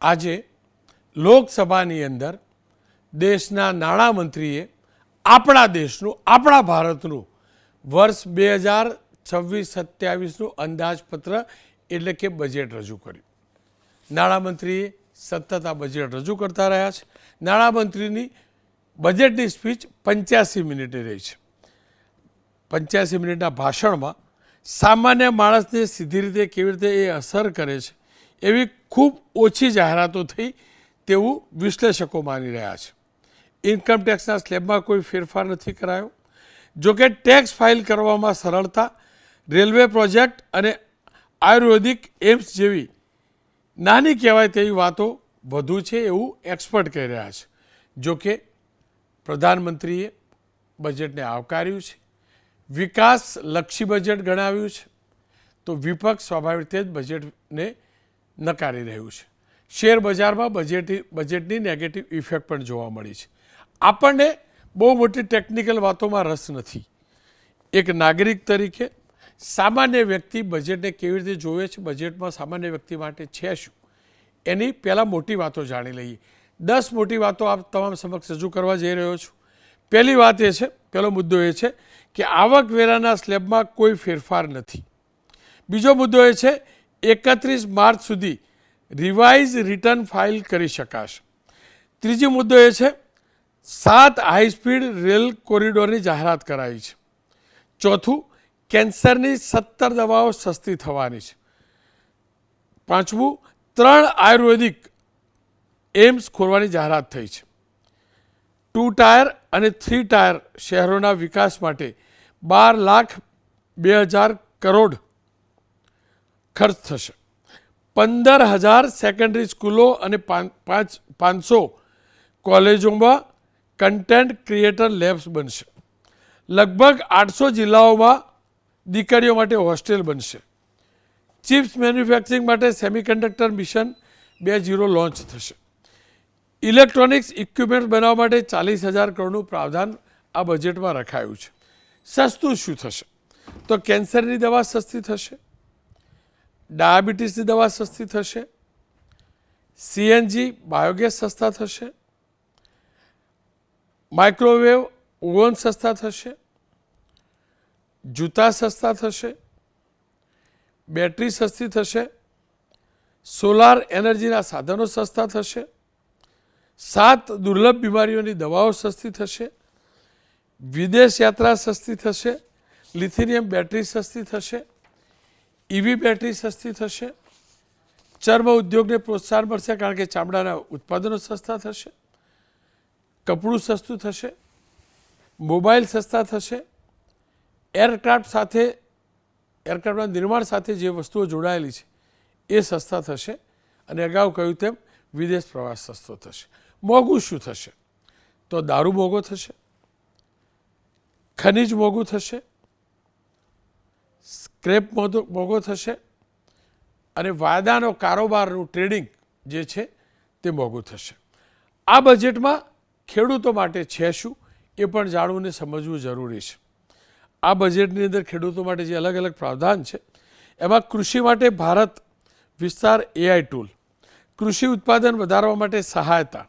આજે લોકસભાની અંદર દેશના નાણામંત્રીએ આપણા દેશનું, આપણા ભારતનું વર્ષ 2026-27નું અંદાજપત્ર એટલે કે બજેટ રજૂ કર્યું. નાણામંત્રીએ સતત આ બજેટ રજૂ કરતા રહ્યા છે. નાણામંત્રીની બજેટની સ્પીચ 85 મિનિટે રહી છે. 85 મિનિટના ભાષણમાં સામાન્ય માણસને સીધી રીતે કેવી રીતે એ અસર કરે છે એવી ખૂબ ઓછી જાહેરાતો થઈ તેવું વિશ્લેષકો માની રહ્યા છે. ઇન્કમ ટેક્સના સ્લેબમાં કોઈ ફેરફાર નથી કરાયો. જોકે ટેક્સ ફાઇલ કરવામાં સરળતા, રેલવે પ્રોજેક્ટ અને આયુર્વેદિક એમ્સ જેવી નાની કહેવાય તેવી વાતો વધુ છે એવું એક્સપર્ટ કહી રહ્યા છે. જોકે પ્રધાનમંત્રીએ બજેટને આવકાર્યું છે, વિકાસલક્ષી બજેટ ગણાવ્યું છે, તો વિપક્ષ સ્વાભાવિક રીતે જ બજેટને નકારી રહ્યું છે. શેર બજારમાં બજેટની નેગેટિવ ઇફેક્ટ પણ જોવા મળી છે. આપણને બહુ મોટી ટેકનિકલ વાતોમાં રસ નથી. એક નાગરિક તરીકે સામાન્ય વ્યક્તિ બજેટને કેવી રીતે જોવે છે, બજેટમાં સામાન્ય વ્યક્તિ માટે છે શું, એની પહેલાં મોટી વાતો જાણી લઈએ. 10 મોટી વાતો આપ તમામ સમક્ષ રજૂ કરવા જઈ રહ્યો છું. પહેલી વાત એ છે, પહેલો મુદ્દો એ છે કે આવકવેરાના સ્લેબમાં કોઈ ફેરફાર નથી. બીજો મુદ્દો એ છે 31 માર્ચ સુધી રિવાઇઝ રિટર્ન ફાઇલ કરી શકાશે. ત્રીજો મુદ્દો એ છે 7 હાઈસ્પીડ રેલ કોરિડોરની જાહેરાત કરાઈ છે. ચોથું, કેન્સરની 17 દવાઓ સસ્તી થવાની છે. પાંચમું, 3 આયુર્વેદિક એમ્સ ખોલવાની જાહેરાત થઈ છે. 2 ટાયર અને 3 ટાયર શહેરોના વિકાસ માટે 12,02,000 કરોડ ખર્ચ થશે. 15,000 સેકન્ડરી સ્કૂલો અને 500 કોલેજોમાં કન્ટેન્ટ ક્રિએટર લેબ્સ બનશે. લગભગ 800 જિલ્લાઓમાં દીકરીઓ માટે હોસ્ટેલ બનશે. ચિપ્સ મેન્યુફેક્ચરિંગ માટે સેમિકન્ડક્ટર મિશન 2.0 લોન્ચ થશે. ઇલેક્ટ્રોનિક્સ ઇક્વિપમેન્ટ બનાવવા માટે 40,000 કરોડનું પ્રાવધાન આ બજેટમાં રખાયું છે. સસ્તું શું થશે? તો કેન્સરની દવા સસ્તી થશે, ડાયાબિટીસની દવા સસ્તી થશે, સીએનજી બાયોગેસ સસ્તા થશે, માઇક્રોવેવ ઓવન સસ્તા થશે, જૂતા સસ્તા થશે, બેટરી સસ્તી થશે, સોલાર એનર્જીના સાધનો સસ્તા થશે, 7 દુર્લભ બીમારીઓની દવાઓ સસ્તી થશે, વિદેશ યાત્રા સસ્તી થશે, લિથિયમ બેટરી સસ્તી થશે, ઈવી બેટરી સસ્તી થશે, ચર્મ ઉદ્યોગને પ્રોત્સાહન મળશે કારણ કે ચામડાના ઉત્પાદનો સસ્તા થશે, કપડું સસ્તું થશે, મોબાઈલ સસ્તા થશે, એરક્રાફ્ટના નિર્માણ સાથે જે વસ્તુઓ જોડાયેલી છે એ સસ્તા થશે અને અગાઉ કહ્યું તેમ વિદેશ પ્રવાસ સસ્તો થશે. મોંઘું શું થશે? તો દારૂ મોંઘો થશે, ખનિજ મોંઘું થશે, સ્ક્રેપ મોંઘો થશે અને વાયદાનો કારોબારનું ટ્રેડિંગ જે છે તે મોંઘું થશે. આ બજેટમાં ખેડૂતો માટે છે શું એ પણ જાણવું ને સમજવું જરૂરી છે. આ બજેટની અંદર ખેડૂતો માટે જે અલગ અલગ પ્રાવધાન છે એમાં કૃષિ માટે ભારત વિસ્તાર એઆઈ ટૂલ, કૃષિ ઉત્પાદન વધારવા માટે સહાયતા,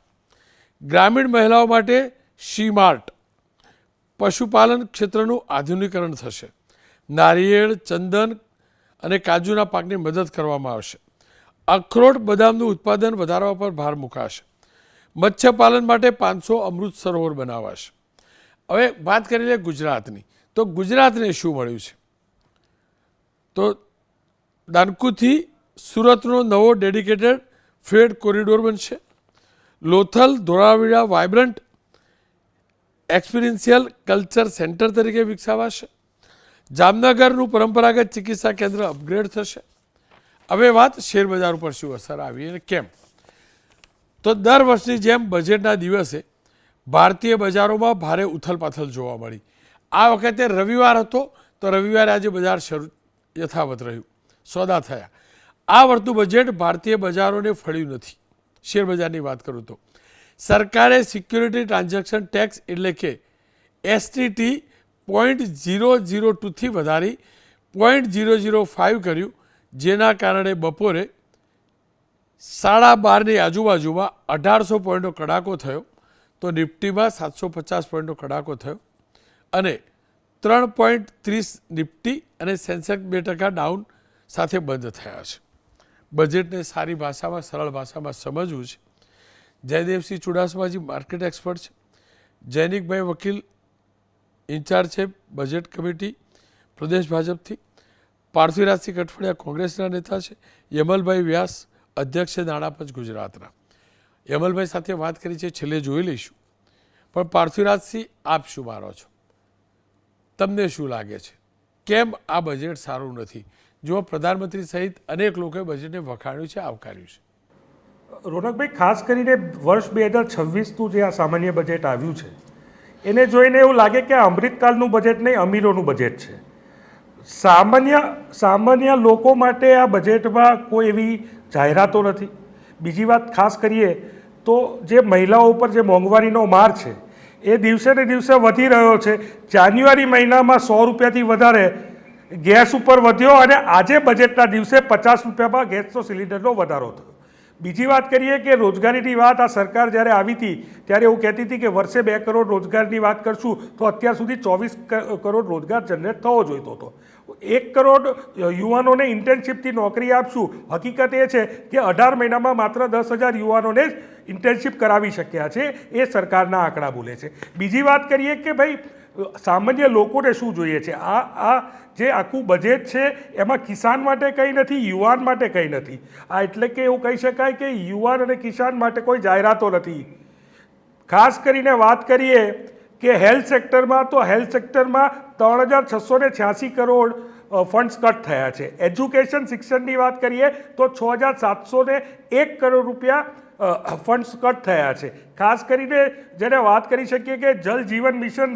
ગ્રામીણ મહિલાઓ માટે શી-માર્ટ, પશુપાલન ક્ષેત્રનું આધુનિકરણ થશે, નારિયેળ, ચંદન અને કાજુના પાકની મદદ કરવામાં આવશે, અખરોટ બદામનું ઉત્પાદન વધારવા પર ભાર મુકાશે, મત્સ્યપાલન માટે 500 અમૃત સરોવર બનાવાશે. હવે વાત કરી લે ગુજરાતની, તો ગુજરાતને શું મળ્યું છે? તો દાનકુથી સુરતનો નવો ડેડિકેટેડ ફ્રેટ કોરિડોર બનશે. Lothal Dholavira vibrant experiential culture centre તરીકે વિકસાવાશે. જામનગરનું પરંપરાગત ચિકિત્સા કેન્દ્ર અપગ્રેડ થશે. હવે વાત શેરબજાર ઉપર શું અસર આવી અને કેમ? તો દર વર્ષની જેમ બજેટના દિવસે ભારતીય બજારોમાં ભારે ઉથલપાથલ જોવા મળી. આ વખતે રવિવાર હતો તો રવિવારે આજે બજાર યથાવત રહ્યું, સોદા થયા. આ વખતનું બજેટ ભારતીય બજારોને ફળ્યું નથી. શેરબજારની વાત કરું તો સરકારે સિક્યુરિટી ટ્રાન્ઝેક્શન ટેક્સ એટલે કે એસટીટી 0.002થી વધારી 0.005 કર્યું, જેના કારણે બપોરે 12:30ની આજુબાજુમાં 1800 પોઈન્ટનો કડાકો થયો, તો નિફ્ટીમાં 750 પોઈન્ટનો કડાકો થયો અને 3.30 નિફ્ટી અને સેન્સેક્સ 2% ડાઉન સાથે બંધ થયા છે. બજેટને સારી ભાષામાં, સરળ ભાષામાં સમજવું છે. જયદેવસિંહ ચુડાસમાજી માર્કેટ એક્સપર્ટ છે. જૈનિકભાઈ વકીલ ઇન્ચાર્જ છે બજેટ કમિટી પ્રદેશ ભાજપથી. પાર્થિવરાજસિંહ કઠફળિયા કોંગ્રેસના નેતા છે. યમલભાઈ વ્યાસ અધ્યક્ષ છે નાણાપંચ ગુજરાતના. યમલભાઈ સાથે વાત કરી છે, છેલ્લે જોઈ લઈશું. પણ પાર્થિવરાજસિંહ, આપ શું માનો છો? તમને શું લાગે છે, કેમ આ બજેટ સારું નથી? જો પ્રધાનમંત્રી સહિત અનેક લોકોએ બજેટને વખાણ્યું છે, આવકાર્યું છે. રોનકભાઈ, ખાસ કરીને વર્ષ 2026નું જે આ સામાન્ય બજેટ આવ્યું છે એને જોઈને એવું લાગે કે આ અમૃતકાળનું બજેટ નહીં, અમીરોનું બજેટ છે. સામાન્ય લોકો માટે આ બજેટમાં કોઈ એવી જાહેરાતો નથી. બીજી વાત ખાસ કરીએ તો જે મહિલાઓ ઉપર જે મોંઘવારીનો માર છે એ દિવસે ને દિવસે વધી રહ્યો છે. જાન્યુઆરી મહિનામાં 100 રૂપિયાથી વધારે ગેસ ઉપર વધ્યો અને આજે બજેટના દિવસે 50 રૂપિયામાં ગેસનો સિલિન્ડરનો વધારો થયો. બીજી વાત કરીએ કે રોજગારીની વાત, આ સરકાર જ્યારે આવી હતી ત્યારે એવું કહેતી હતી કે વર્ષે 2 કરોડ રોજગારની વાત કરશું, તો અત્યાર સુધી 24 કરોડ રોજગાર જનરેટ થવો જોઈતો હતો. 1 કરોડ યુવાનોને ઇન્ટર્નશીપથી નોકરી આપશું. હકીકત એ છે કે 18 મહિનામાં માત્ર 10,000 યુવાનોને જ ઇન્ટર્નશીપ કરાવી શક્યા છે. એ સરકારના આંકડા બોલે છે. બીજી વાત કરીએ કે ભાઈ સામાન્ય લોકોને શું જોઈએ છે. આ જે આખું બજેટ છે એમાં કિસાન માટે કંઈ નથી, યુવાન માટે કંઈ નથી. આ એટલે કે એવું કહી શકાય કે યુવાન અને કિસાન માટે કોઈ જાહેરાતો નથી. ખાસ કરીને વાત કરીએ કે હેલ્થ સેક્ટરમાં, તો હેલ્થ સેક્ટરમાં 3,686 કરોડ ફંડ્સ કટ થયા છે. એજ્યુકેશન શિક્ષણની વાત કરીએ તો 6,701 કરોડ રૂપિયા ફંડ્સ કટ થયા છે. ખાસ કરીને જેને વાત કરી શકીએ કે જલ જીવન mission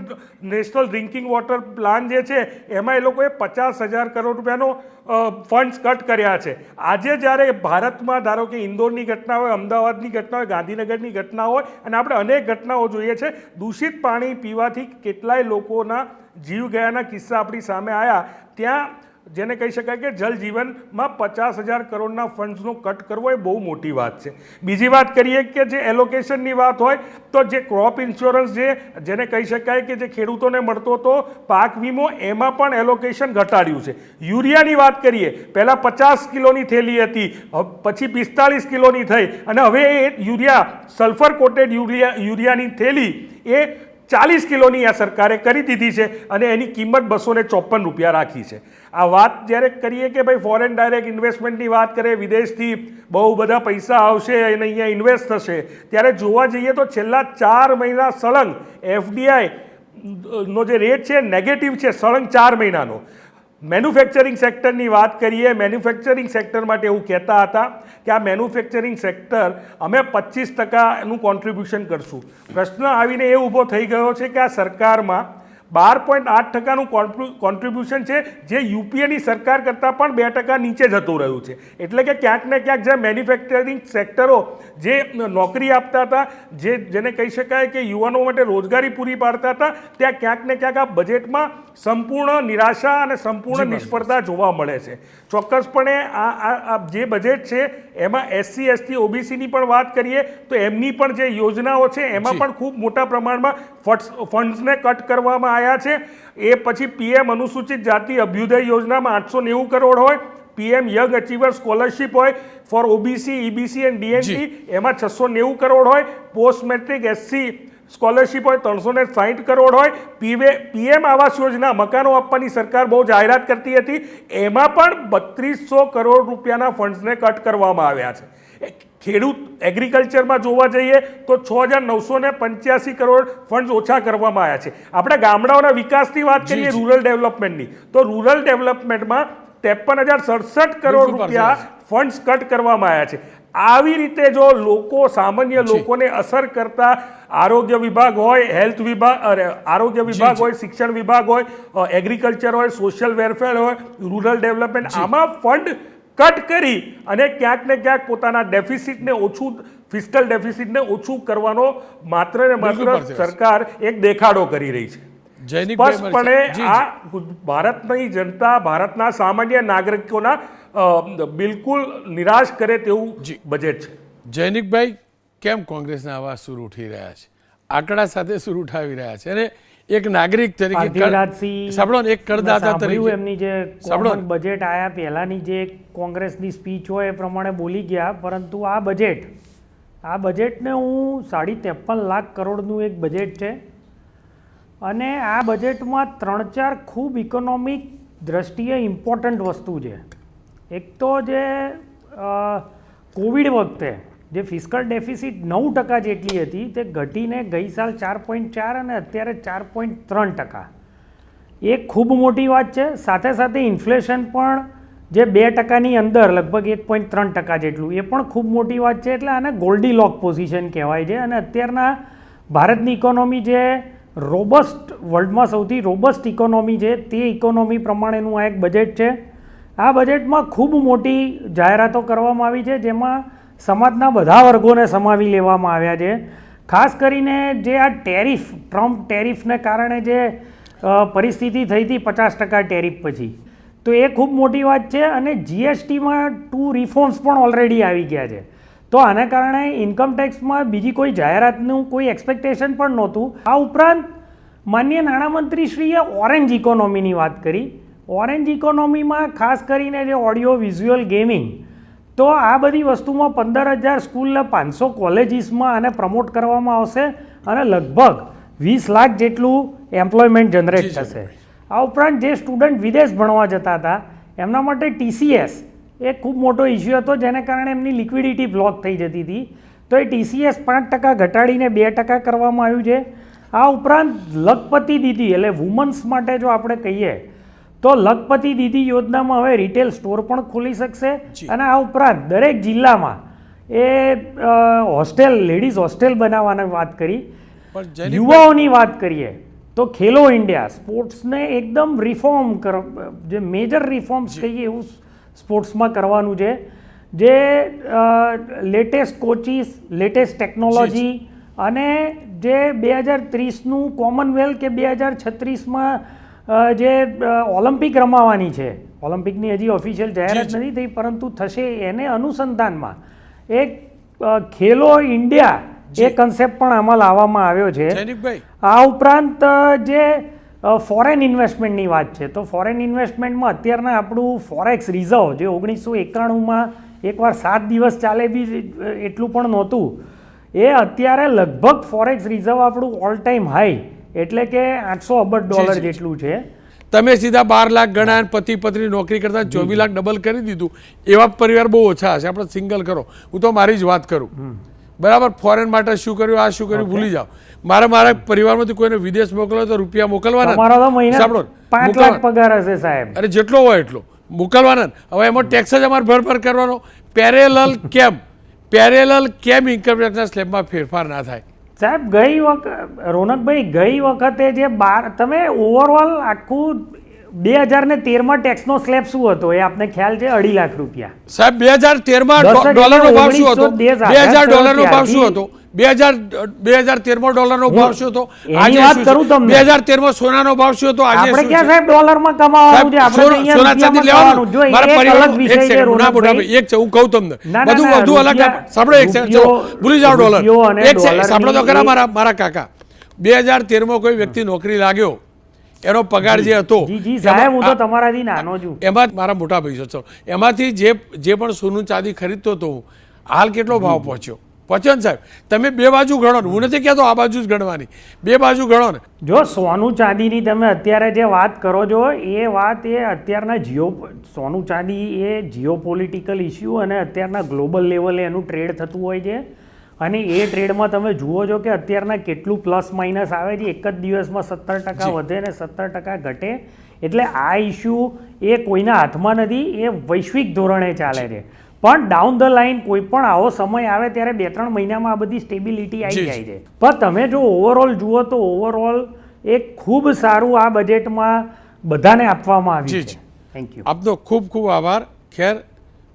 national drinking water plan જે છે એમાં એ લોકોએ 50,000 કરોડ રૂપિયાનો ફંડ્સ કટ કર્યા છે. આજે જ્યારે ભારતમાં ધારો કે ઇન્દોરની ઘટના હોય, અમદાવાદની ઘટના હોય, ગાંધીનગરની ઘટના હોય અને આપણે અનેક ઘટનાઓ જોઈએ છે, દૂષિત પાણી પીવાથી કેટલાય લોકોના જીવ ગયાના કિસ્સા આપણી સામે આવ્યા. ત્યાં જેને કહી શકાય કે જલ જીવનમાં 50,000 કરોડના ફંડ્સનો કટ કરવો એ બહુ મોટી વાત છે. બીજી વાત કરીએ કે જે એલોકેશનની વાત હોય તો જે ક્રોપ ઇન્સ્યોરન્સ જેને કહી શકાય કે જે ખેડૂતોને મળતો હતો પાક વીમો, એમાં પણ એલોકેશન ઘટાડ્યું છે. યુરિયાની વાત કરીએ, પહેલાં 50 કિલોની થેલી હતી, પછી 45 કિલોની થઈ અને હવે એ યુરિયા સલ્ફર કોટેડ યુરિયાની થેલી એ 40 કિલોની આ સરકારે કરી દીધી છે અને એની કિંમત 254 રૂપિયા રાખી છે. આ વાત જ્યારે કરીએ કે ભાઈ ફોરેન ડાયરેક્ટ ઇન્વેસ્ટમેન્ટની વાત કરીએ, વિદેશથી બહુ બધા પૈસા આવશે અને અહીંયા ઇન્વેસ્ટ થશે, ત્યારે જોવા જઈએ તો છેલ્લા 4 મહિના સળંગ એફડીઆઈ નો જે રેટ છે નેગેટિવ છે, સળંગ 4 મહિનાનો. મેન્યુફેક્ચરિંગ સેક્ટરની વાત કરીએ, મેન્યુફેક્ચરિંગ સેક્ટર માટે એવું કહેતા હતા કે આ મેન્યુફેક્ચરિંગ સેક્ટર અમે 25%નું કોન્ટ્રીબ્યુશન કરશું. પ્રશ્ન આવીને એ ઊભો થઈ ગયો છે કે આ સરકારમાં 12.8%નું કોન્ટ્રીબ્યુશન છે, જે યુપીએની સરકાર કરતાં પણ 2% નીચે જતું રહ્યું છે. એટલે કે ક્યાંક ને ક્યાંક જે મેન્યુફેક્ચરિંગ સેક્ટરો જે નોકરી આપતા હતા, જેને કહી શકાય કે યુવાનો માટે રોજગારી પૂરી પાડતા હતા, ત્યાં ક્યાંક ને ક્યાંક આ બજેટમાં સંપૂર્ણ નિરાશા અને સંપૂર્ણ નિષ્ફળતા જોવા મળે છે. ચોક્કસપણે આ જે બજેટ છે એમાં SC ST OBCની પણ વાત કરીએ તો એમની પણ જે યોજનાઓ છે એમાં પણ ખૂબ મોટા પ્રમાણમાં ફંડ્સને કટ કરવામાં આવ્યા છે. એ પછી PM અનુસૂચિત જાતિ અભ્યુદય યોજનામાં 890 કરોડ હોય, PM યંગ અચીવર સ્કોલરશિપ હોય for OBC, EBC and DNT એમાં 690 કરોડ હોય, પોસ્ટ મેટ્રિક SC સ્કોલરશિપ હોય 360 કરોડ હોય, PM આવાસ યોજના મકાનો આપવાની સરકાર બહુ જાહેરાત કરતી હતી, એમાં પણ 3200 કરોડ રૂપિયાના ફંડ્સને કટ કરવામાં આવ્યા છે. ખેડૂત એગ્રીકલ્ચરમાં જોવા જઈએ તો 6,985 કરોડ ફંડ્સ ઓછા કરવામાં આવ્યા છે. આપણે ગામડાઓના વિકાસની વાત કરીએ, રૂરલ ડેવલપમેન્ટની, તો રૂરલ ડેવલપમેન્ટમાં 53,067 કરોડ રૂપિયા ફંડ્સ કટ કરવામાં આવ્યા છે. આવી રીતે જો સામાન્ય લોકોને અસર કરતા આરોગ્ય વિભાગ હોય, હેલ્થ વિભાગ, આરોગ્ય વિભાગ હોય, શિક્ષણ વિભાગ હોય, એગ્રીકલ્ચર હોય, સોશિયલ વેરફેર હોય, રૂરલ ડેવલપમેન્ટ, આમાં ફંડ કટ કરી અને ક્યાંક ને ક્યાંક પોતાના ડેફિસિટને ઓછું, ફિસ્કલ ડેફિસિટને ઓછું કરવાનો માત્ર ને માત્ર સરકાર એક દેખાડો કરી રહી છે. જૈનિકભાઈ સ્પષ્ટપણે જી, આ ભારતની જનતા, ભારતના સામાન્ય નાગરિકોના બિલકુલ નિરાશ કરે તેવું બજેટ છે. જૈનિકભાઈ, કેમ કોંગ્રેસના આવા સૂર ઉઠી રહ્યા છે, આંકડા સાથે સૂર ઉઠાવી રહ્યા છે, અને એક નાગરિક તરીકે સાંભળો ને, એક કરદાતા તરીકે એમની જે કોમન બજેટ આયા પહેલાની જે કોંગ્રેસની સ્પીચ હોય એ પ્રમાણે બોલી ગયા, પરંતુ આ બજેટને હું 53.5 લાખ કરોડનું એક બજેટ છે, અને આ બજેટમાં 3-4 ખૂબ ઇકોનોમિક દ્રષ્ટિએ ઇમ્પોર્ટન્ટ વસ્તુ છે. એક તો જે કોવિડ વખતે જે ફિસ્કલ ડેફિસિટ 9% જેટલી હતી તે ઘટીને ગઈ સાલ 4.4 અને અત્યારે 4.3%. એ ખૂબ મોટી વાત છે. સાથે સાથે ઇન્ફ્લેશન પણ જે 2%ની અંદર લગભગ 1.3% જેટલું, એ પણ ખૂબ મોટી વાત છે. એટલે આને ગોલ્ડી લોક પોઝિશન કહેવાય છે. અને અત્યારના ભારતની ઇકોનોમી જે રોબસ્ટ, વર્લ્ડમાં સૌથી રોબસ્ટ ઇકોનોમી છે તે ઇકોનોમી પ્રમાણેનું આ એક બજેટ છે. આ બજેટમાં ખૂબ મોટી જાહેરાતો કરવામાં આવી છે, જેમાં સમાજના બધા વર્ગોને સમાવી લેવામાં આવ્યા છે. ખાસ કરીને જે આ ટેરિફ, ટ્રમ્પ ટેરિફને કારણે જે પરિસ્થિતિ થઈ હતી 50% ટેરિફ પછી, તો એ ખૂબ મોટી વાત છે. અને જીએસટીમાં 2 રિફોર્મ્સ પણ ઓલરેડી આવી ગયા છે. તો આના કારણે ઇન્કમ ટેક્સમાં બીજી કોઈ જાહેરાતનું કોઈ એક્સપેક્ટેશન પણ નહોતું. આ ઉપરાંત માનનીય નાણામંત્રીશ્રીએ ઓરેન્જ ઇકોનોમીની વાત કરી. ઓરેન્જ ઇકોનોમીમાં ખાસ કરીને જે ઓડિયો વિઝ્યુઅલ ગેમિંગ, તો આ બધી વસ્તુમાં 15,000 સ્કૂલને 500 કોલેજીસમાં આને પ્રમોટ કરવામાં આવશે, અને લગભગ 20 લાખ જેટલું એમ્પ્લોયમેન્ટ જનરેટ થશે. આ ઉપરાંત જે સ્ટુડન્ટ વિદેશ ભણવા જતા હતા એમના માટે TCS એ ખૂબ મોટો ઇસ્યુ હતો, જેને કારણે એમની લિક્વિડિટી બ્લોક થઈ જતી હતી. તો એ TCS 5% ઘટાડીને 2% કરવામાં આવ્યું છે. આ ઉપરાંત લખપતિ દીદી, એટલે વુમન્સ માટે જો આપણે કહીએ તો લખપતિ દીદી યોજનામાં હવે રિટેલ સ્ટોર પણ ખોલી શકશે. અને આ ઉપરાંત દરેક જિલ્લામાં એ હોસ્ટેલ, લેડીઝ હોસ્ટેલ બનાવવાની વાત કરી. યુવાઓની વાત કરીએ તો ખેલો ઇન્ડિયા, સ્પોર્ટ્સને એકદમ રિફોર્મ જે મેજર રિફોર્મ્સ કહીએ એવું સ્પોર્ટ્સમાં કરવાનું છે. જે લેટેસ્ટ કોચિસ, લેટેસ્ટ ટેકનોલોજી, અને જે 2030નું કોમનવેલ્થ કે 2036માં જે ઓલિમ્પિક રમાવાની છે, ઓલિમ્પિકની હજી ઓફિશિયલ જાહેરાત નથી થઈ પરંતુ થશે, એને અનુસંધાનમાં એક ખેલો ઇન્ડિયા એ કન્સેપ્ટ પણ આમાં લાવવામાં આવ્યો છે. આ ઉપરાંત જે ફોરેન ઇન્વેસ્ટમેન્ટની વાત છે, તો ફોરેન ઇન્વેસ્ટમેન્ટમાં અત્યારના આપણું ફોરેક્સ રિઝર્વ જે 1991માં એકવાર 7 દિવસ ચાલે બી એટલું પણ નહોતું, એ અત્યારે લગભગ ફોરેક્સ રિઝર્વ આપણું ઓલ ટાઈમ હાઈ, એટલે કે $800 અબજ જેટલું છે. તમે સીધા 12 લાખ ગણા, પતિ પત્ની નોકરી કરતા 24 લાખ ડબલ કરી દીધું. એવા પરિવાર બહુ ઓછા હશે. આપણે સિંગલ કરો, હું તો મારી જ વાત કરું, બરાબર. ફોરેન માટે શું કર્યું, આ શું કર્યું ભૂલી જાઓ. મારા પરિવારમાંથી કોઈને વિદેશ મોકલવા તો રૂપિયા મોકલવાના, સાંભળો, 5 લાખ પગાર હશે સાહેબ, અરે જેટલો હોય એટલો મોકલવાના. હવે એમાં ટેક્સ જ અમારે ભર કરવાનો. પેરેલલ કેમ ઇન્કમ ટેક્સના સ્લેબમાં ફેરફાર ના થાય સાહેબ? ગઈ વખત રોનકભાઈ, ગઈ વખતે જે તમે ઓવરઓલ આખું 2013માં ટેક્સનો સ્લેબ શું હતો એ આપને ખ્યાલ છે? 2.5 લાખ રૂપિયા. સાહેબ 2013માં ડોલરનો ભાવ શું હતો? 2000 ડોલરનો ભાવ શું હતો? 2013માં ડોલરનો ભાવ શું હતો? આજે વાત કરું તમને. 2013માં સોનાનો ભાવ શું હતો? આજે આપણે ક્યાં સાહેબ ડોલરમાં કમાવાનું છે? આપણે અહીંયા રૂપિયામાં કમાવાનું. જો મારા એક અલગ વિષય છે રોનકભાઈ, એક છે, હું કહું તમને બધું અલગ. સાંભળો એક સેકન્ડ, ચલો ભૂલી જાઓ ડોલર. એક સેકન્ડ સાંભળો તો ખરા મારા કાકા. 2013માં કોઈ વ્યક્તિ નોકરી લાગ્યો, એનો પગાર જે હતો, સાહેબ હું તો તમારાથી નાનો છું, એમાં મારા મોટા ભાઈ છો, એમાંથી જે પણ સોનું ચાંદી ખરીદતો હતો, હાલ કેટલો ભાવ પહોંચ્યો ને સાહેબ? તમે બે બાજુ ગણો ને, હું નથી કહેતો આ બાજુ જ ગણવાની, બે બાજુ ગણો ને. જો સોનું ચાંદીની તમે અત્યારે જે વાત કરો છો એ વાત એ અત્યારના સોનું ચાંદી એ જીઓપોલિટિકલ ઇસ્યુ અને અત્યારના ગ્લોબલ લેવલે એનું ટ્રેડ થતું હોય છે. અને એ ટ્રેડમાં તમે જુઓ છો કે અત્યારના કેટલું પ્લસ માઇનસ આવે છે. એક જ દિવસમાં 17% વધે ને 17% ઘટે. એટલે આ ઇસ્યુ એ કોઈના હાથમાં નથી, એ વૈશ્વિક ધોરણે ચાલે છે. પણ ડાઉન ધ લાઇન કોઈ પણ આવો સમય આવે ત્યારે 2-3 મહિનામાં આ બધી સ્ટેબિલિટી આવી જાય છે. પણ તમે જો ઓવરઓલ જુઓ તો ઓવરઓલ એક ખૂબ સારું આ બજેટમાં બધાને આપવામાં આવ્યું છે. Thank you. આપનો ખૂબ ખૂબ આભાર. ખેર,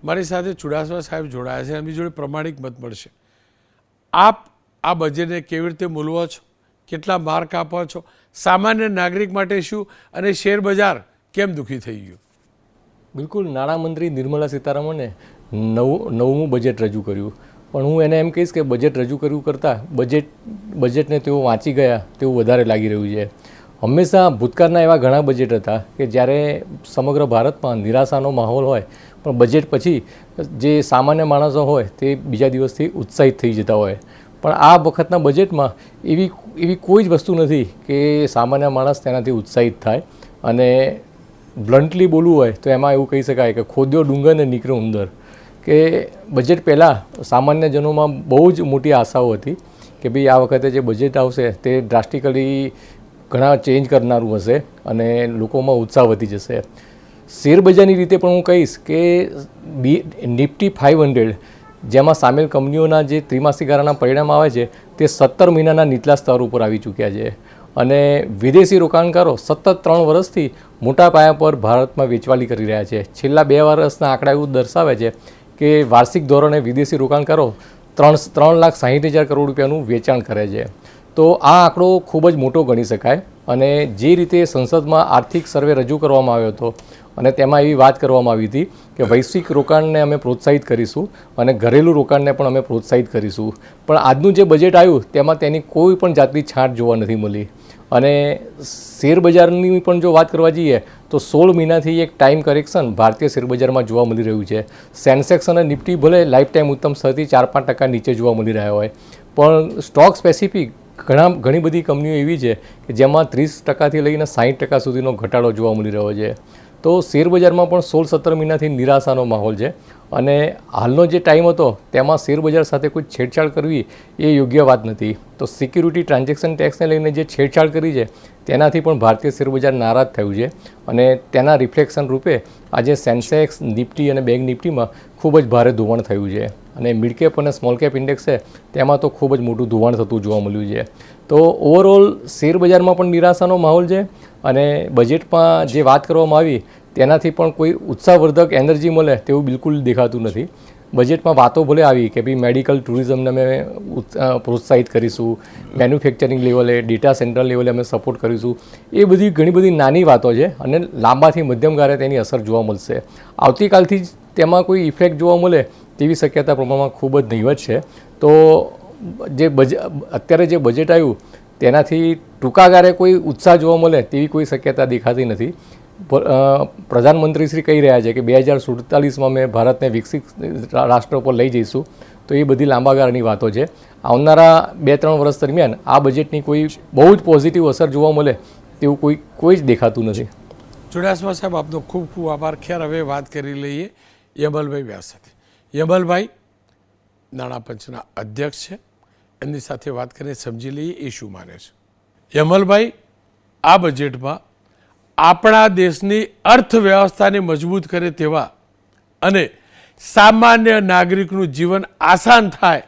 મારી સાથે ચુડાસમા સાહેબ જોડાયા છે, એમની જોડે પ્રમાણિક મત મળશે. આપ આ બજેટને કેવી રીતે મૂલવો છો, કેટલા માર્ક આપો છો? સામાન્ય નાગરિક માટે શું અને શેર બજાર કેમ દુઃખી થઈ ગયું? બિલકુલ, નાણામંત્રી નિર્મલા સીતારામને નવમું બજેટ રજૂ કર્યું, પણ હું એને એમ કહીશ કે બજેટ રજૂ કર્યું કરતાં બજેટને તેઓ વાંચી ગયા તેવું વધારે લાગી રહ્યું છે. હંમેશા ભૂતકાળના એવા ઘણા બજેટ હતા કે જ્યારે સમગ્ર ભારતમાં નિરાશાનો માહોલ હોય, પણ બજેટ પછી જે સામાન્ય માણસો હોય તે બીજા દિવસથી ઉત્સાહિત થઈ જતા હોય. પણ આ વખતના બજેટમાં એવી કોઈ જ વસ્તુ નથી કે સામાન્ય માણસ તેનાથી ઉત્સાહિત થાય. અને બ્લન્ટલી બોલવું હોય તો એમાં એવું કહી શકાય કે ખોદ્યો ડુંગર ને નીકળ્યો ઉંદર. કે બજેટ પહેલાં સામાન્યજનોમાં બહુ જ મોટી આશાઓ હતી કે ભાઈ આ વખતે જે બજેટ આવશે તે ડ્રાસ્ટિકલી ઘણા ચેન્જ કરનારું હશે અને લોકોમાં ઉત્સાહ વધી જશે. શેરબજારની રીતે પણ હું કહીશ કે નિફ્ટી 500 જેમાં સામેલ કંપનીઓના જે ત્રિમાસિક ગાળાના પરિણામ આવે છે તે 17 મહિનાના નીચલા સ્તર ઉપર આવી ચૂક્યા છે. અને વિદેશી રોકાણકારો સતત 3 વર્ષથી મોટા પાયા પર ભારતમાં વેચવાલી કરી રહ્યા છે. છેલ્લા 2 વર્ષના આંકડા એવું દર્શાવે છે કે વાર્ષિક ધોરણે વિદેશી રોકાણકારો 3,60,000 કરોડ રૂપિયાનું વેચાણ કરે છે. તો આ આંકડો ખૂબ જ મોટો ગણી શકાય. અને જે રીતે સંસદમાં આર્થિક સર્વે રજૂ કરવામાં આવ્યો હતો અને તેમાં એવી વાત કરવામાં આવી હતી કે વૈશ્વિક રોકાણને અમે પ્રોત્સાહિત કરીશું અને ઘરેલું રોકાણને પણ અમે પ્રોત્સાહિત કરીશું. પણ આજનું જે બજેટ આવ્યું તેમાં તેની કોઈ પણ જાતની છાંટ જોવા નથી મળી. અને શેરબજારની પણ જો વાત કરવા જઈએ તો 16 મહિનાથી એક ટાઈમ કરેક્શન ભારતીય શેરબજારમાં જોવા મળી રહ્યું છે. સેન્સેક્સ અને નિફ્ટી ભલે લાઈફ ટાઈમ ઉત્તમ સ્તરથી 4-5% નીચે જોવા મળી રહ્યા હોય, પણ સ્ટોક સ્પેસિફિક ઘણી બધી કંપનીઓ એવી છે કે જેમાં 30%થી લઈને 60% સુધીનો ઘટાડો જોવા મળી રહ્યો છે. તો શેરબજારમાં પણ 16-17 મહિનાથી નિરાશાનો માહોલ છે. અને હાલનો જે ટાઈમ હતો તેમાં શેરબજાર સાથે કોઈ છેડછાડ કરવી એ યોગ્ય વાત નથી. તો સિક્યુરિટી ટ્રાન્ઝેક્શન ટેક્સને લઈને જે છેડછાડ કરી છે તેનાથી પણ ભારતીય શેરબજાર નારાજ થયું છે. અને તેના રિફ્લેક્શન રૂપે આજે સેન્સેક્સ, નિફ્ટી અને બેંક નિફ્ટીમાં ખૂબ જ ભારે ધોવાણ થયું છે. અને મિડ કેપ અને સ્મોલ કેપ ઇન્ડેક્સ છે તેમાં તો ખૂબ જ મોટું ધોવાણ થતું જોવા મળ્યું છે. તો ઓવરઓલ શેરબજારમાં પણ નિરાશાનો માહોલ છે. અને બજેટમાં જે વાત કરવામાં આવી તેનાથી પણ કોઈ ઉત્સાહવર્ધક એનર્જી મળે તેવું બિલકુલ દેખાતું નથી. બજેટમાં વાતો ભલે આવી કે ભાઈ મેડિકલ ટુરિઝમને અમે પ્રોત્સાહિત કરીશું, મેન્યુફેક્ચરિંગ લેવલે, ડેટા સેન્ટર લેવલે અમે સપોર્ટ કરીશું, એ બધી ઘણી બધી નાની વાતો છે અને લાંબાથી મધ્યમ ગાળે તેની અસર જોવા મળશે. આવતીકાલથી જ તેમાં કોઈ ઇફેક્ટ જોવા મળે તેવી શક્યતા પ્રમાણમાં ખૂબ જ નહીવત છે. તો અત્યારે જે બજેટ આવ્યું તેનાથી ટૂંકા ગાળે કોઈ ઉત્સાહ જોવા મળે તેવી કોઈ શક્યતા દેખાતી નથી. પ્રધાનમંત્રી શ્રી કહી રહ્યા છે કે 2047માં અમે ભારતને વિકસિત રાષ્ટ્ર પર લઈ જઈશું. તો એ બધી લાંબા ગાળાની વાતો છે. આવનારા 2-3 વર્ષ દરમિયાન આ બજેટની કોઈ બહુ જ પોઝિટિવ અસર જોવા મળે તેવું કોઈ જ દેખાતું નથી. ચુડાસમા સાહેબ, આપનો ખૂબ ખૂબ આભાર. ખેર, હવે વાત કરી લઈએ યમલભાઈ વ્યાસ સાથે. યમલભાઈ નાણાં પંચના અધ્યક્ષ છે, એમની સાથે વાત કરીને સમજી લઈએ એ શું માને છે. યમલભાઈ, આ બજેટમાં આપણા દેશની અર્થવ્યવસ્થાને મજબૂત કરે તેવા અને સામાન્ય નાગરિકનું જીવન આસાન થાય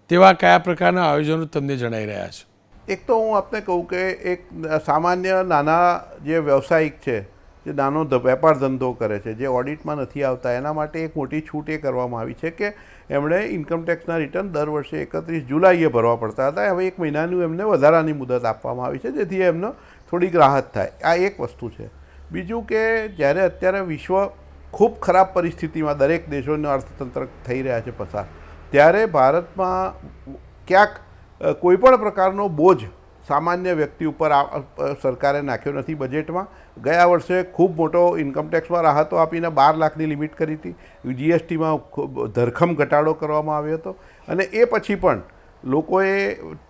તેવા કયા પ્રકારના આયોજનો તમને જણાઈ રહ્યા છે? એક તો હું આપને કહું કે એક સામાન્ય નાના જે વ્યવસાયિક છે, જે નાનો વેપાર ધંધો કરે છે, જે ઓડિટમાં નથી આવતા, એના માટે એક મોટી છૂટ એ કરવામાં આવી છે કે એમણે ઇન્કમટેક્સના રિટર્ન દર વર્ષે 31 જુલાઈએ ભરવા પડતા હતા. હવે 1 મહિનાનું એમને વધારાની મુદત આપવામાં આવી છે, જેથી એમનો થોડીક રાહત થાય. આ એક વસ્તુ છે. બીજું કે જ્યારે અત્યારે વિશ્વ ખૂબ ખરાબ પરિસ્થિતિમાં દરેક દેશોનું અર્થતંત્ર થઈ રહ્યા છે પસાર, ત્યારે ભારતમાં ક્યાંક કોઈપણ પ્રકારનો બોજ સામાન્ય વ્યક્તિ ઉપર સરકારે નાખ્યો નથી. બજેટમાં ગયા વર્ષે ખૂબ મોટો ઇન્કમટેક્સમાં રાહતો આપીને 12 લાખની લિમિટ કરી હતી. જીએસટીમાં ધરખમ ઘટાડો કરવામાં આવ્યો હતો. અને એ પછી પણ લોકોએ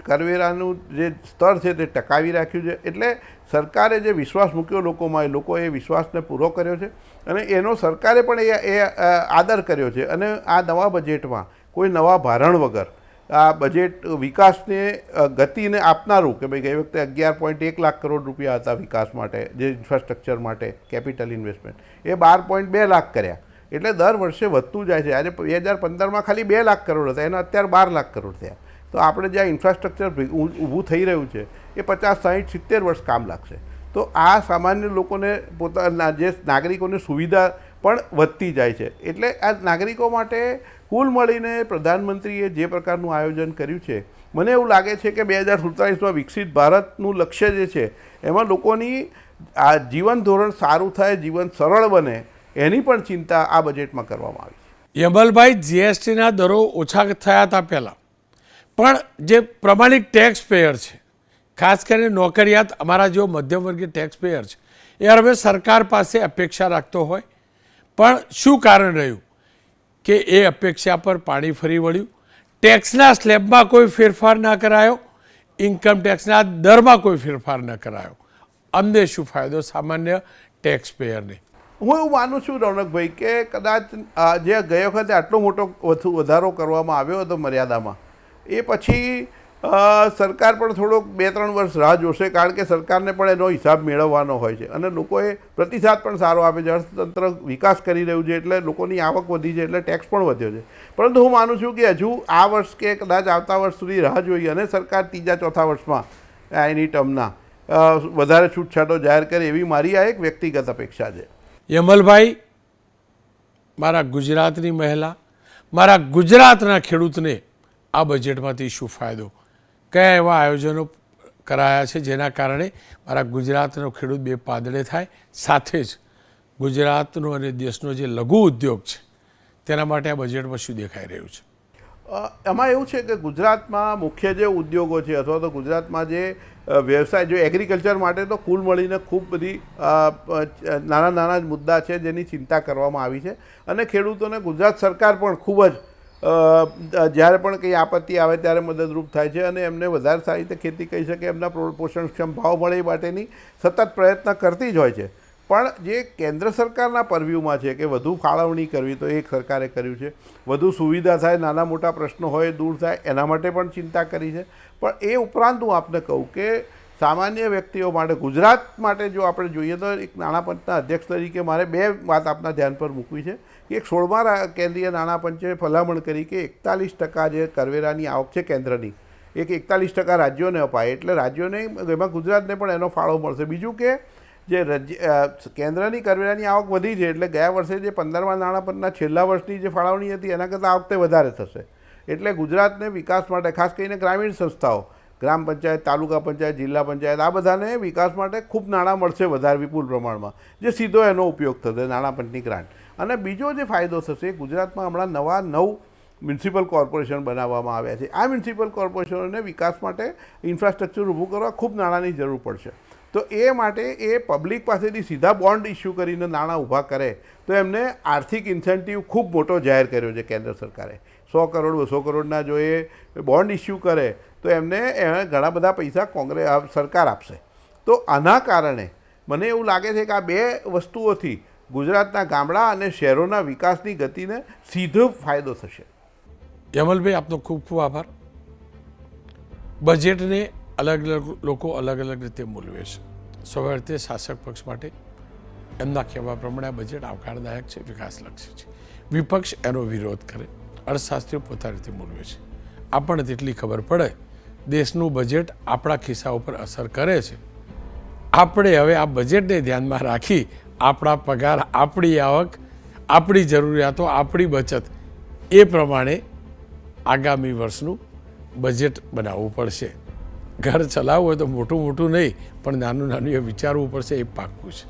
કરવેરાનું જે સ્તર છે તે ટકાવી રાખ્યું છે. એટલે સરકારે જે વિશ્વાસ મૂક્યો લોકોમાં, લોકોએ વિશ્વાસને પૂરો કર્યો છે અને એનો સરકારે પણ એ આદર કર્યો છે. અને આ નવા બજેટમાં કોઈ નવા ભારણ વગર આ બજેટ વિકાસને ગતિને આપનારું, કે ભાઈ ગઈ વખતે 11.1 લાખ કરોડ રૂપિયા હતા વિકાસ માટે, જે ઇન્ફ્રાસ્ટ્રક્ચર માટે કેપિટલ ઇન્વેસ્ટમેન્ટ, એ 12.2 લાખ કર્યા. એટલે દર વર્ષે વધતું જાય છે. આજે 2015માં ખાલી 2 લાખ કરોડ હતા, એના અત્યારે 12 લાખ કરોડ થયા. તો આપણે જ્યાં ઇન્ફ્રાસ્ટ્રક્ચર ઊભું થઈ રહ્યું છે એ 50, 60, 70 વર્ષ કામ લાગશે. તો આ સામાન્ય લોકોને પોતાના જે નાગરિકોને સુવિધા પણ વધતી જાય છે. એટલે આ નાગરિકો માટે કુલ મળીને પ્રધાનમંત્રીએ જે પ્રકારનું આયોજન કર્યું છે મને એવું લાગે છે કે 2047માં વિકસિત ભારતનું લક્ષ્ય જે છે એમાં લોકોની આ જીવન ધોરણ સારું થાય, જીવન સરળ બને, એની પણ ચિંતા આ બજેટમાં કરવામાં આવી છે. યમલભાઈ, જીએસટીના દરો ઓછા થયા હતા પહેલાં, પણ જે પ્રમાણિક ટેક્સ પેયર છે, ખાસ કરીને નોકરિયાત અમારા જેવો મધ્યમવર્ગીય ટેક્સ પેયર છે, એ હવે સરકાર પાસે અપેક્ષા રાખતો હોય, પણ શું કારણ રહ્યું કે એ અપેક્ષા પર પાણી ફરી વળ્યું? ટેક્સના સ્લેબમાં કોઈ ફેરફાર ના કરાયો, ઇન્કમ ટેક્સના દરમાં કોઈ ફેરફાર ન કરાયો. અમને શું ફાયદો સામાન્ય ટેક્સ પેયરને? હું એવું માનું છું રૌનકભાઈ કે કદાચ જે ગઈ વખતે આટલો મોટો વધારો કરવામાં આવ્યો હતો મર્યાદામાં, એ પછી સરકાર પણ થોડોક 2-3 વર્ષ રાહ જોશે, કારણ કે સરકારને પણ એનો હિસાબ મેળવવાનો હોય છે અને લોકોએ પ્રતિસાદ પણ સારો આપે છે. અર્થતંત્ર વિકાસ કરી રહ્યું છે એટલે લોકોની આવક વધી છે એટલે ટેક્સ પણ વધ્યો છે. પરંતુ હું માનું છું કે હજુ આ વર્ષ કે કદાચ આવતા વર્ષ સુધી રાહ જોઈએ અને સરકાર 3-4 વર્ષમાં એની ટર્મના વધારે છૂટછાટો જાહેર કરે એવી મારી આ એક વ્યક્તિગત અપેક્ષા છે. યમલભાઈ, મારા ગુજરાતની મહિલા, મારા ગુજરાતના ખેડૂતને આ બજેટમાંથી શું ફાયદો, કયા એવા આયોજનો કરાયા છે જેના કારણે મારા ગુજરાતનો ખેડૂત બે પાદળે થાય, સાથે જ ગુજરાતનો અને દેશનો જે લઘુ ઉદ્યોગ છે તેના માટે આ બજેટમાં શું દેખાઈ રહ્યું છે? એમાં એવું છે કે ગુજરાતમાં મુખ્ય જે ઉદ્યોગો છે અથવા તો ગુજરાતમાં જે વ્યવસાય, જો એગ્રીકલ્ચર માટે તો કુલ મળીને ખૂબ બધી નાના નાના મુદ્દા છે જેની ચિંતા કરવામાં આવી છે અને ખેડૂતોને ગુજરાત સરકાર પણ ખૂબ જ જ્યારે પણ કંઈ આપત્તિ આવે ત્યારે મદદરૂપ થાય છે અને એમને વધારે સારી રીતે ખેતી કરી શકે, એમના પોષણક્ષમ ભાવ મળે એ માટેની સતત પ્રયત્ન કરતી જ હોય છે. પણ જે કેન્દ્ર સરકારના પરવ્યુમાં છે કે વધુ ફાળવણી કરવી, તો એક સરકારે કર્યું છે. વધુ સુવિધા થાય, નાના મોટા પ્રશ્નો હોય દૂર થાય, એના માટે પણ ચિંતા કરી છે. પણ એ ઉપરાંત હું આપને કહું કે સામાન્ય વ્યક્તિઓ માટે, ગુજરાત માટે જો આપણે જોઈએ તો એક નાણાં પંચના અધ્યક્ષ તરીકે મારે 2 વાત આપના ધ્યાન પર મૂકવી છે. એક 16મા કેન્દ્રીય નાણાં પંચે ભલામણ કરી કે 41% જે કરવેરાની આવક છે કેન્દ્રની, એક 41% રાજ્યોને અપાય, એટલે રાજ્યોને એમાં ગુજરાતને પણ એનો ફાળો મળશે. બીજું કે જે કેન્દ્રની કરવેરાની આવક વધી છે એટલે ગયા વર્ષે જે 15મા નાણાં પંચના છેલ્લા વર્ષની જે ફાળવણી હતી એના કરતાં આ વખતે વધારે થશે. એટલે ગુજરાતને વિકાસ માટે, ખાસ કરીને ગ્રામીણ સંસ્થાઓ, ગ્રામ પંચાયત, તાલુકા પંચાયત, જિલ્લા પંચાયત, આ બધાને વિકાસ માટે ખૂબ નાણાં મળશે વધારે વિપુલ પ્રમાણમાં, જે સીધો એનો ઉપયોગ થશે નાણાં પંચની ગ્રાન્ટ. અને બીજો જે ફાયદો થશે, ગુજરાતમાં હમણાં 9 મ્યુનિસિપલ કોર્પોરેશન બનાવવામાં આવ્યા છે. આ મ્યુનિસિપલ કોર્પોરેશનોને વિકાસ માટે ઇન્ફ્રાસ્ટ્રક્ચર ઊભું કરવા ખૂબ નાણાંની જરૂર પડશે. તો એ માટે એ પબ્લિક પાસેથી સીધા બોન્ડ ઇસ્યુ કરીને નાણાં ઊભા કરે તો એમને આર્થિક ઇન્સેન્ટિવ ખૂબ મોટો જાહેર કર્યો છે કેન્દ્ર સરકારે. 100 કરોડ 200 કરોડના જો એ બોન્ડ ઇસ્યુ કરે તો એમને ઘણા બધા પૈસા સરકાર આપશે. તો આના કારણે મને એવું લાગે છે કે આ 2 વસ્તુઓથી ગુજરાતના ગામડા અને શહેરોના વિકાસની ગતિને સીધો ફાયદો થશે. યમલભાઈ, આપનો ખૂબ ખૂબ આભાર. બજેટને અલગ અલગ લોકો અલગ અલગ રીતે મૂલવે છે. સ્વાભાવિક રીતે શાસક પક્ષ માટે એમના કહેવા પ્રમાણે આ બજેટ આવકારદાયક છે, વિકાસલક્ષી છે. વિપક્ષ એનો વિરોધ કરે, અર્થશાસ્ત્રીઓ પોતાની રીતે મૂલવે છે. આપણને તેટલી ખબર પડે દેશનું બજેટ આપણા ખિસ્સા ઉપર અસર કરે છે. આપણે હવે આ બજેટને ધ્યાનમાં રાખી આપણા પગાર, આપણી આવક, આપણી જરૂરિયાતો, આપણી બચત એ પ્રમાણે આગામી વર્ષનું બજેટ બનાવવું પડશે. ઘર ચલાવવું હોય તો મોટું મોટું નહીં પણ નાનું નાનું એ વિચારવું પડશે, એ પાક્કું છે.